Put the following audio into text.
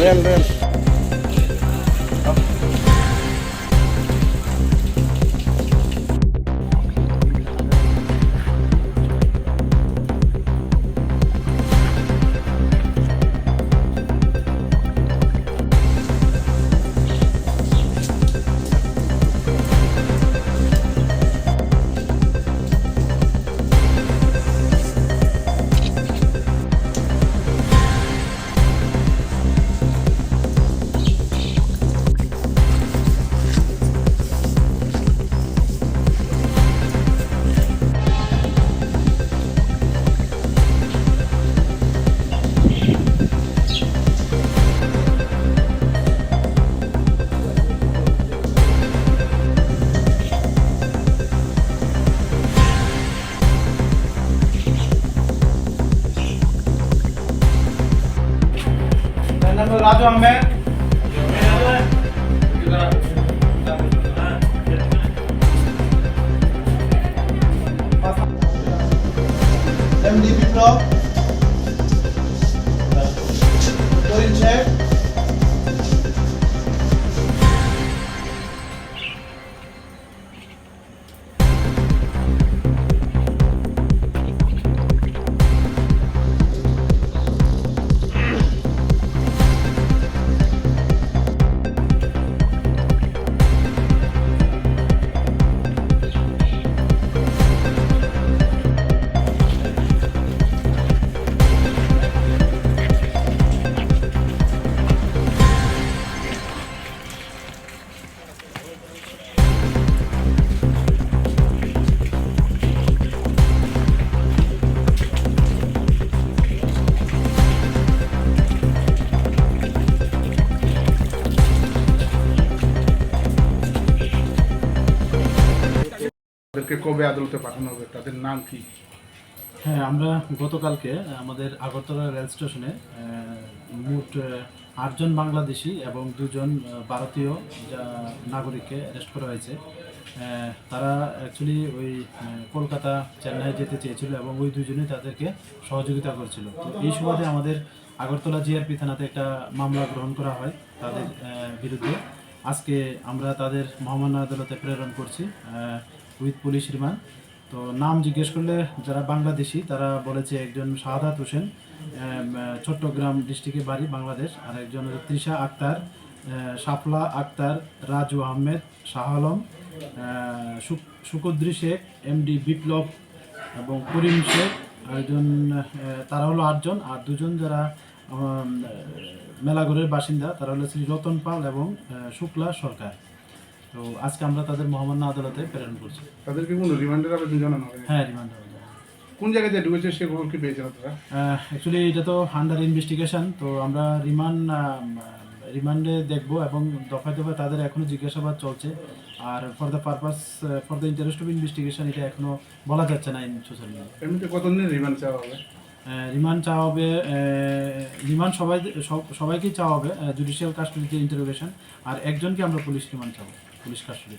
Rail রেল Raju Ahmed MD Biplob Torin Sheikh কবে আদালতে পাঠানো হবে, তাদের নাম কি? হ্যাঁ, আমরা গতকালকে আমাদের আগরতলা রেল স্টেশনে মোট 8 জন বাংলাদেশি এবং 2 জন ভারতীয় নাগরিককে অ্যারেস্ট করা হয়েছে। তারা অ্যাকচুয়ালি ওই কলকাতা চেন্নাই যেতে চেয়েছিল এবং ওই 2 জনই তাদেরকে সহযোগিতা করছিল। তো এই সুবাদে আমাদের আগরতলা জিআরপি থানাতে একটা মামলা গ্রহণ করা হয় তাদের বিরুদ্ধে। আজকে আমরা তাদের মহামান্য আদালতে প্রেরণ করছি উইথ পুলিশ রিমান্ড। তো নাম জিজ্ঞেস করলে যারা বাংলাদেশি তারা বলেছে একজন শাহাদাত হোসেন, চট্টগ্রাম ডিস্ট্রিক্টে বাড়ি বাংলাদেশ, আর একজন তৃষা আক্তার, সাফলা আক্তার, রাজু আহমেদ, শাহ আলম, সুকদ্রি শেখ, এমডি বিপ্লব এবং করিম শেখ। একজন তারা হলো 8 জন, আর 2 জন যারা মেলাঘরের বাসিন্দা তারা হলো শ্রী রতন পাল এবং শুক্লা সরকার। তো আজকে আমরা তাদের মহামান্য আদালতে প্রেরণ করছি। তাদেরকে কোনো রিমান্ডের আবেদন জানানো হবে? হ্যাঁ, রিমান্ড আবেদন। কোন জায়গায় ঢুকেছে সে খবর কি পেয়েছেন আপনারা? অ্যাকচুয়ালি এটা তো আন্ডার ইনভেস্টিগেশন, তো আমরা রিমান্ডে দেখব এবং দফায় দফায় তাদের এখনো জিজ্ঞাসাবাদ চলছে। আর for the interest of investigation এটা এখনো বলা যাচ্ছে না ইন সোশ্যাল মিডিয়া। এমনিতে কতদিনের রিমান্ড চাওয়া হবে? রিমান্ড চাওয়া হবে, রিমান্ড সবাইকেই চাওয়া হবে জুডিশিয়াল কাস্টডিতে ইন্টারোগেশন, আর একজনকে আমরা পুলিশ রিমান্ড চাবো, পুলিশ কাস্টডি।